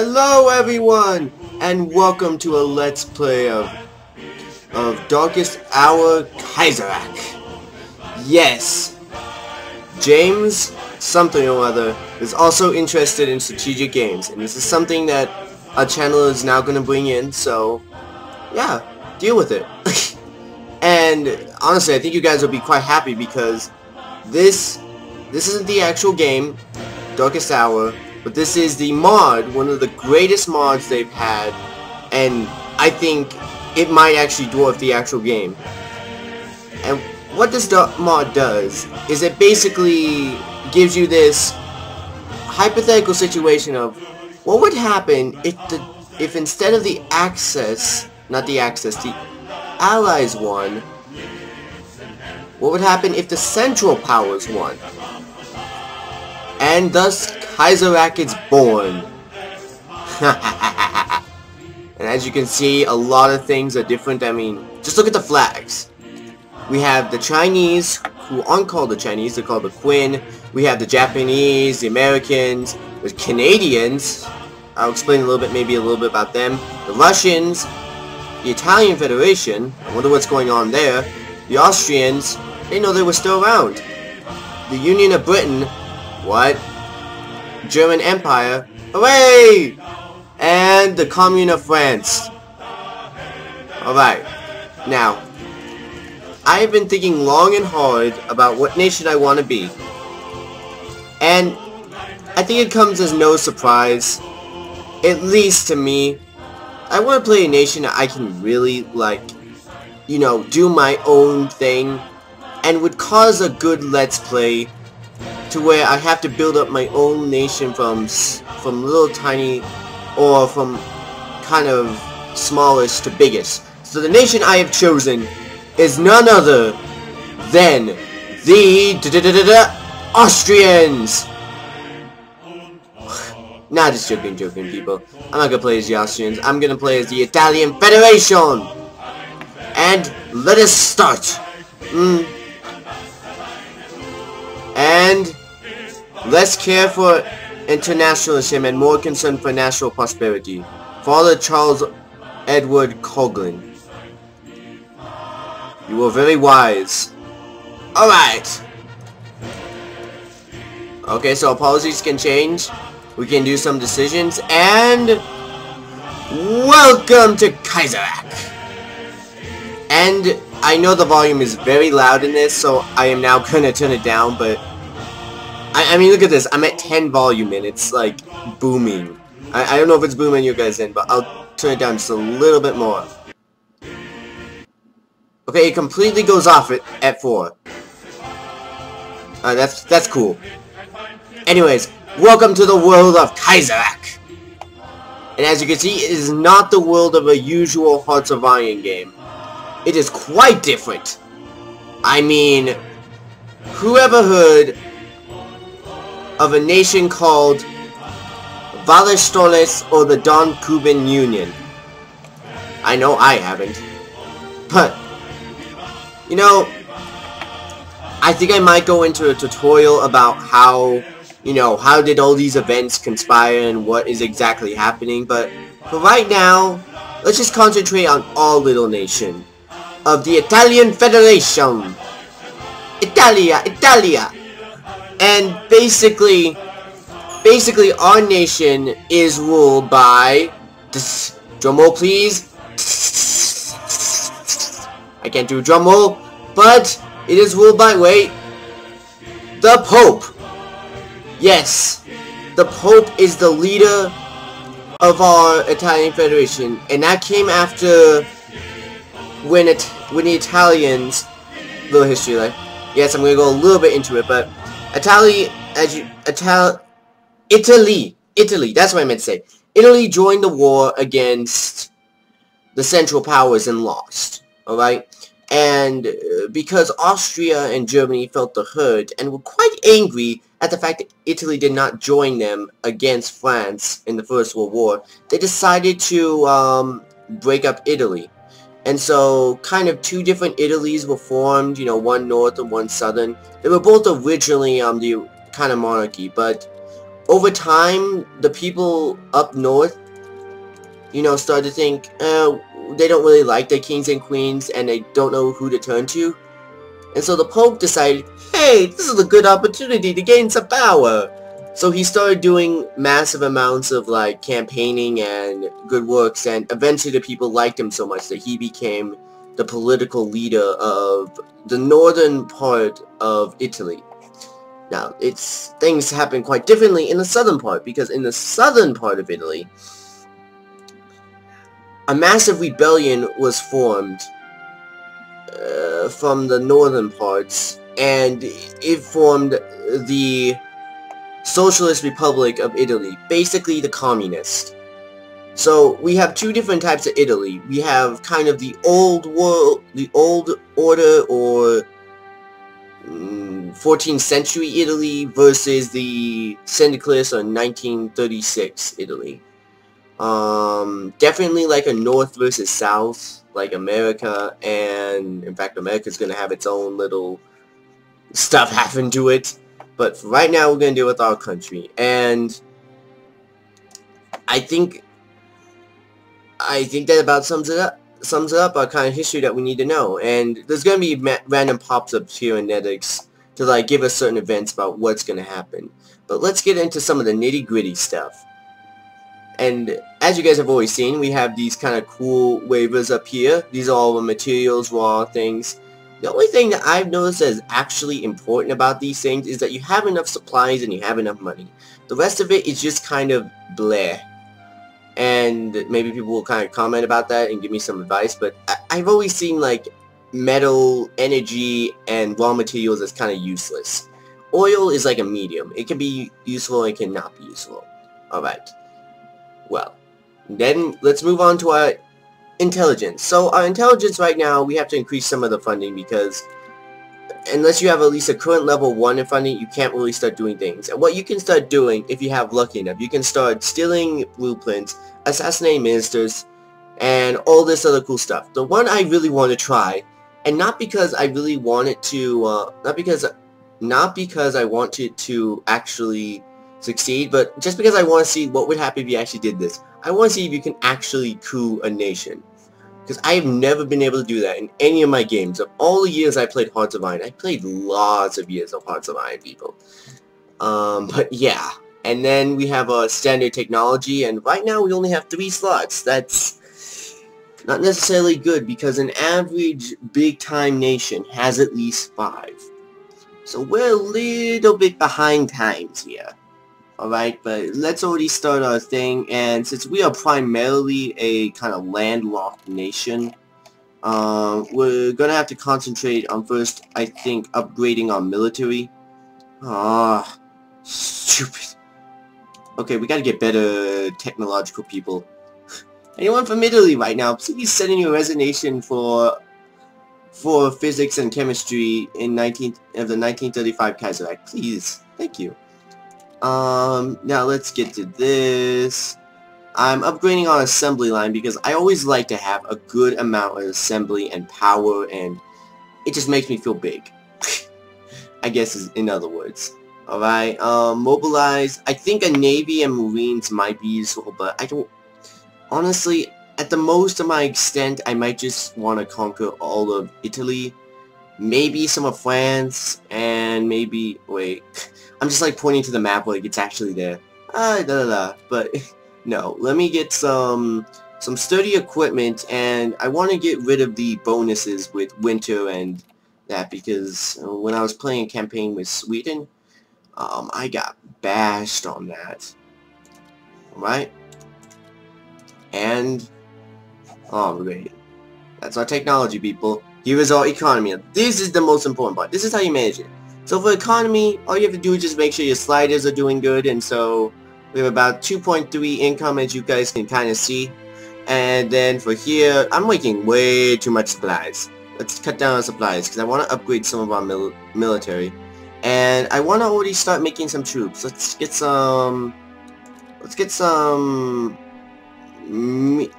Hello everyone, and welcome to a Let's Play of Darkest Hour Kaiserreich. Yes, James something or other is also interested in strategic games, and this is something that our channel is now going to bring in, so yeah, deal with it. And honestly, I think you guys will be quite happy because this isn't the actual game, Darkest Hour, but this is the mod, one of the greatest mods they've had, and I think it might actually dwarf the actual game. And what this mod does is it basically gives you this hypothetical situation of what would happen if instead of the Allies won, what would happen if the Central Powers won? And thus Kaiserreich is born. And as you can see, a lot of things are different. I mean, just look at the flags. We have the Chinese, who aren't called the Chinese, they're called the Quinn. We have the Japanese, the Americans, the Canadians. I'll explain maybe a little bit about them. The Russians, the Italian Federation. I wonder what's going on there. The Austrians, they know they were still around. The Union of Britain, what? German Empire, hooray! And the Commune of France. Alright, now, I have been thinking long and hard about what nation I want to be. And I think it comes as no surprise, at least to me. I want to play a nation that I can really, do my own thing, and would cause a good Let's Play to where I have to build up my own nation from little tiny, or from kind of smallest to biggest. So the nation I have chosen is none other than the Austrians. Nah, just joking people. I'm not gonna play as the Austrians. I'm gonna play as the Italian Federation. And let us start. And less care for internationalism and more concern for national prosperity. Father Charles Edward Coughlin. You were very wise. Alright. Okay, so our policies can change. We can do some decisions. And welcome to Kaiserreich. And I know the volume is very loud in this, so I am now gonna turn it down, but I mean, look at this. I'm at 10 volume and it's like booming. I don't know if it's booming you guys in, but I'll turn it down just a little bit more. Okay, it completely goes off at 4. That's cool. Anyways, welcome to the world of Kaiserreich. And as you can see, it is not the world of a usual Hearts of Iron game. It is quite different. I mean, whoever heard of a nation called Vallestoles or the Don Cuban Union? I know I haven't. But, you know, I think I might go into a tutorial about how, how did all these events conspire and what is exactly happening. But for right now, let's just concentrate on our little nation of the Italian Federation. Italia. And basically our nation is ruled by, drumroll please, I can't do a drumroll, but it is ruled by, the Pope. Yes, the Pope is the leader of our Italian Federation, and that came after when the Italians, little history, yes, I'm gonna go a little bit into it, but Italy, that's what I meant to say. Italy joined the war against the Central Powers and lost, alright? And because Austria and Germany felt the hurt and were quite angry at the fact that Italy did not join them against France in the First World War, they decided to break up Italy. And so, kind of two different Italys were formed, one north and one southern. They were both originally the kind of monarchy, but over time, the people up north, you know, start to think, they don't really like their kings and queens, and they don't know who to turn to. And so the Pope decided, hey, this is a good opportunity to gain some power. So he started doing massive amounts of, like, campaigning and good works, and eventually the people liked him so much that he became the political leader of the northern part of Italy. Now, things happen quite differently in the southern part, because in the southern part of Italy, a massive rebellion was formed from the northern parts, and it formed the Socialist Republic of Italy, basically the communist. So we have two different types of Italy. We have kind of the old world, the old order, or 14th century Italy versus the syndicalist or 1936 Italy. Definitely like a North versus South, like America, and in fact America's gonna have its own little stuff happen to it. But for right now we're gonna deal with our country, and I think that about sums it up our kind of history that we need to know. And there's gonna be random pops-ups here and there to like give us certain events about what's gonna happen. But let's get into some of the nitty-gritty stuff. And as you guys have always seen, we have these kind of cool waivers up here. These are all the materials, raw things. The only thing that I've noticed that is actually important about these things is that you have enough supplies and you have enough money. The rest of it is just kind of bleh. And maybe people will kind of comment about that and give me some advice, but I've always seen like metal, energy, and raw materials as kind of useless. Oil is like a medium. It can be useful and it cannot be useful. Alright. Well, then let's move on to our intelligence. So our intelligence right now, we have to increase some of the funding because unless you have at least a current level 1 in funding, you can't really start doing things. And what you can start doing, if you have lucky enough, you can start stealing blueprints, assassinating ministers, and all this other cool stuff. The one I really want to try, and not because I really want it to, not because I want it to actually succeed, but just because I want to see what would happen if you actually did this. I want to see if you can actually coup a nation. Because I have never been able to do that in any of my games. Of all the years I played Hearts of Iron, I played lots of years of Hearts of Iron, people. But yeah. And then we have a standard technology, and right now we only have 3 slots. That's not necessarily good, because an average big-time nation has at least 5. So we're a little bit behind times here. Alright, but let's already start our thing, and since we are primarily a kind of landlocked nation, we're gonna have to concentrate on first, I think, upgrading our military. Ah, stupid. Okay, we gotta get better technological people. Anyone from Italy right now, please send in your resignation for physics and chemistry in the 1935 Kaiserreich, please. Thank you. Now let's get to this. I'm upgrading our assembly line because I always like to have a good amount of assembly and power, and it just makes me feel big. I guess in other words. Alright, mobilize. I think a navy and marines might be useful, but I don't... Honestly, at the most of my extent, I might just want to conquer all of Italy. Maybe some of France, and maybe... Wait... I'm just like pointing to the map like it's actually there. But no, let me get some sturdy equipment, and I want to get rid of the bonuses with winter and that, because when I was playing a campaign with Sweden, I got bashed on that. Alright? And great. That's our technology, people. Here is our economy. This is the most important part. This is how you manage it. So for economy, all you have to do is just make sure your sliders are doing good, and so we have about 2.3 income, as you guys can kind of see. And then for here, I'm making way too much supplies. Let's cut down on supplies, because I want to upgrade some of our military. And I want to already start making some troops. Let's get some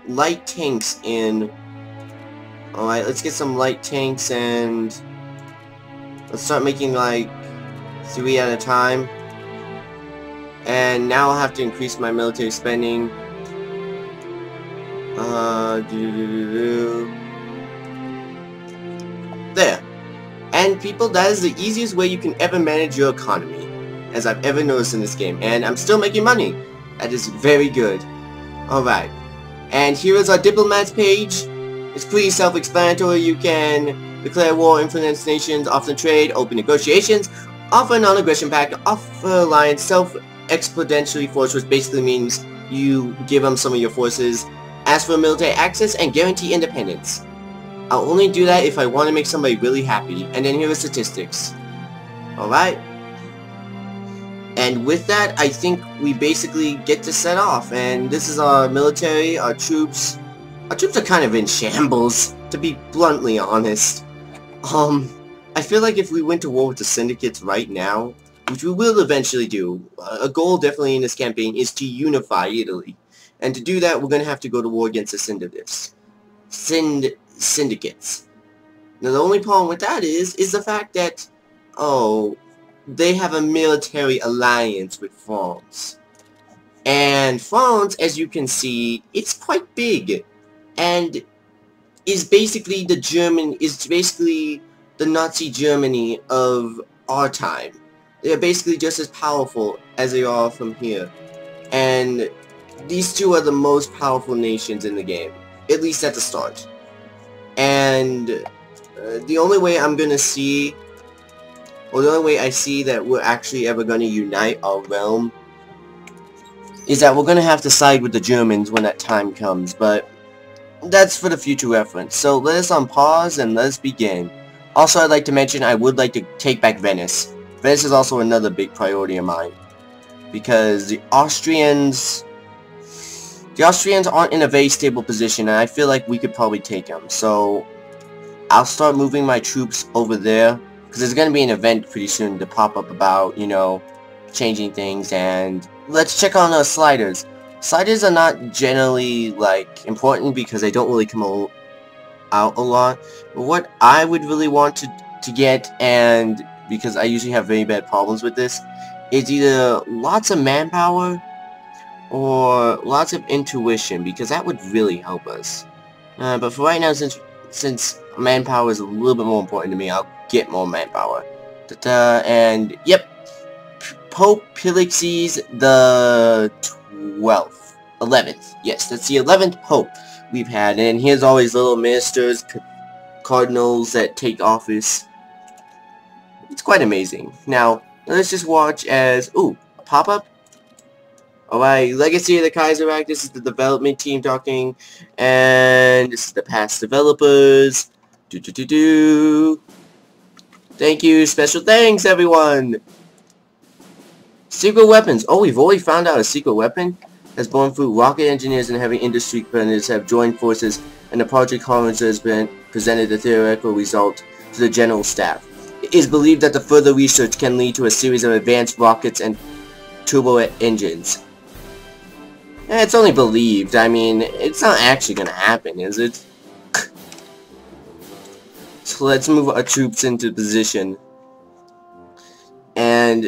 light tanks in. Alright, let's get some light tanks, and let's start making like 3 at a time. And now I'll have to increase my military spending. There. And people, that is the easiest way you can ever manage your economy, as I've ever noticed in this game. And I'm still making money. That is very good. Alright. And here is our Diplomats page. It's pretty self-explanatory. You can declare war, influence nations, offer trade, open negotiations, offer a non-aggression pact, offer alliance, self-exponentially force, which basically means you give them some of your forces, ask for military access, and guarantee independence. I'll only do that if I want to make somebody really happy. And then here are statistics. Alright. And with that, I think we basically get to set off. And this is our military, our troops. Our troops are kind of in shambles, to be bluntly honest. I feel like if we went to war with the syndicates right now, which we will eventually do, a goal definitely in this campaign is to unify Italy. And to do that, we're going to have to go to war against the syndicates. Now, the only problem with that is the fact that, they have a military alliance with France. And France, as you can see, it's quite big. And is basically the Nazi Germany of our time. They're basically just as powerful as they are from here. And these two are the most powerful nations in the game, at least at the start. And the only way I'm gonna see, or the only way I see that we're actually ever gonna unite our realm, is that we're gonna have to side with the Germans when that time comes, but that's for the future reference. So let us unpause and let us begin. Also, I'd like to mention I would like to take back Venice. Venice is also another big priority of mine, because the Austrians aren't in a very stable position, and I feel like we could probably take them. So I'll start moving my troops over there, because there's going to be an event pretty soon to pop up about, you know, changing things. And let's check on our sliders. Sliders are not generally, like, important because they don't really come out a lot. But what I would really want to get, and because I usually have very bad problems with this, is either lots of manpower or lots of intuition, because that would really help us. But for right now, since manpower is a little bit more important to me, I'll get more manpower. And yep, Pope Felixes the 11th. Yes, that's the 11th Pope we've had. And here's all these little ministers, cardinals that take office. It's quite amazing. Now, let's just watch as, a pop-up. Alright, Legacy of the Kaiserreich, this is the development team talking, and this is the past developers. Thank you, special thanks everyone! Secret weapons. Oh, we've already found out a secret weapon has born through rocket engineers and heavy industry planners have joined forces, and the project Collins has been presented the theoretical result to the general staff. It is believed that the further research can lead to a series of advanced rockets and turbo engines. It's only believed. I mean, it's not actually gonna happen, is it? So let's move our troops into position. And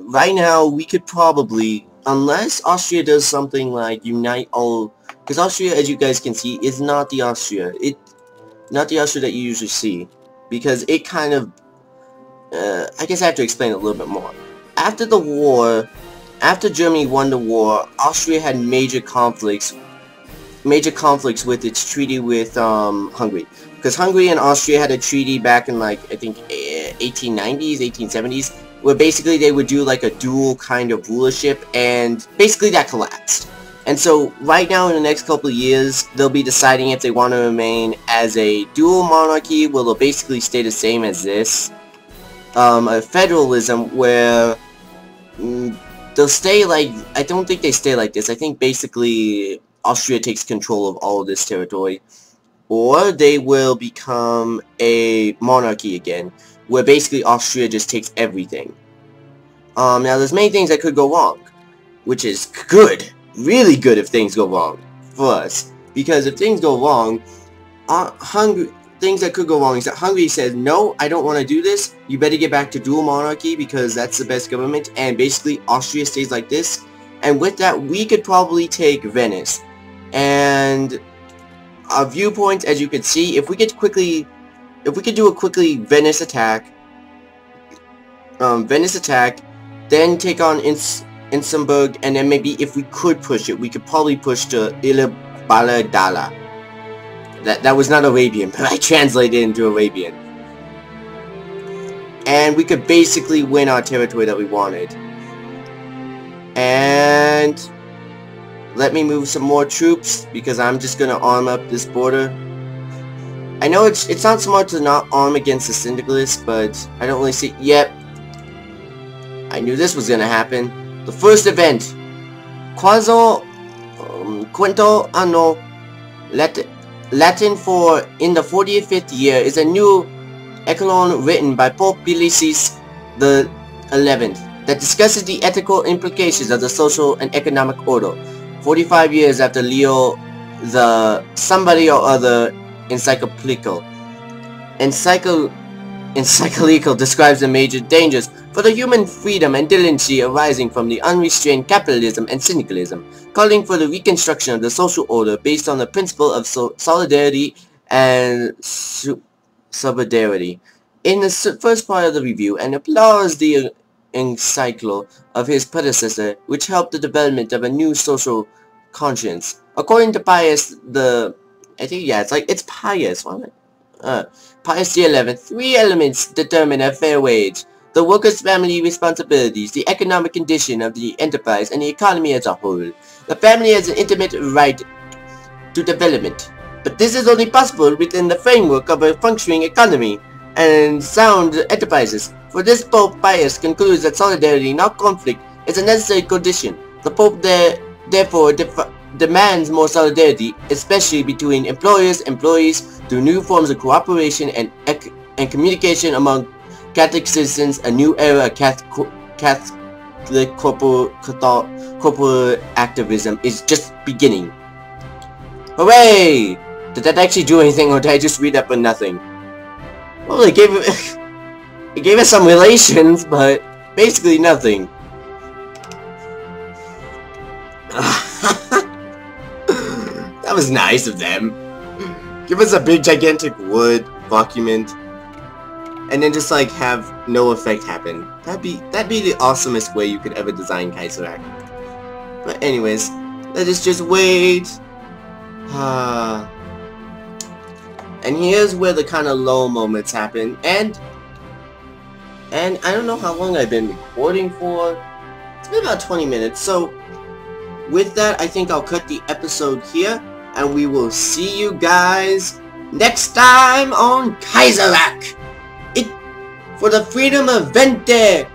right now, we could probably, unless Austria does something like unite all, because Austria, as you guys can see, is not the Austria. Not the Austria that you usually see, because it kind of, I guess I have to explain it a little bit more. After the war, after Germany won the war, Austria had major conflicts with its treaty with Hungary. Because Hungary and Austria had a treaty back in, like, I think 1890s, 1870s, where basically they would do like a dual kind of rulership, and basically that collapsed. And so right now in the next couple of years, they'll be deciding if they want to remain as a dual monarchy, where they'll basically stay the same as this, a federalism where they'll stay like, I don't think they stay like this. I think basically Austria takes control of all of this territory. Or they will become a monarchy again, where basically Austria just takes everything. Now there's many things that could go wrong, which is good, really good if things go wrong for us. Because if things go wrong, things that could go wrong is that Hungary says, no, I don't want to do this. You better get back to dual monarchy because that's the best government. And basically, Austria stays like this. And with that, we could probably take Venice. And our viewpoints, as you can see, if we could do a quickly Venice attack, then take on Innsbruck, and then maybe if we could push it, we could probably push to Baladala. That was not Arabian, but I translated it into Arabian. And we could basically win our territory that we wanted. And let me move some more troops, because I'm just gonna arm up this border. I know it's not smart to not arm against the Syndicalists, but I don't really see... Yep. I knew this was gonna happen. The first event. Quinto anno Latin for in the 45th year is a new echelon written by Pope Pius the 11th that discusses the ethical implications of the social and economic order. 45 years after Leo the somebody or other encyclical describes the major dangers for the human freedom and delinquency arising from the unrestrained capitalism and syndicalism, calling for the reconstruction of the social order based on the principle of solidarity and solidarity. In the first part of the review, and applauds the encyclo of his predecessor, which helped the development of a new social conscience. According to Pius it's Pius, Pius the 11th, 3 elements determine a fair wage: the worker's family responsibilities, the economic condition of the enterprise, and the economy as a whole. The family has an intimate right to development, but this is only possible within the framework of a functioning economy and sound enterprises. For this, Pope Pius concludes that solidarity, not conflict, is a necessary condition. The Pope therefore demands more solidarity, especially between employers and employees, through new forms of cooperation and communication among Catholic citizens. A new era of Catholic corporate activism is just beginning. Hooray! Did that actually do anything, or did I just read up for nothing? Well, it gave us some relations, but basically nothing. That was nice of them. Give us a big gigantic wood document, and then just like have no effect happen. That'd be the awesomest way you could ever design Kaiserreich. But anyways, let us just wait. And here's where the kind of low moments happen, and I don't know how long I've been recording for. It's been about 20 minutes, so with that, I think I'll cut the episode here, and we will see you guys next time on Kaiserreich! For the freedom of Dang it!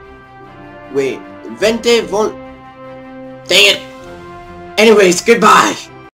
Anyways, goodbye!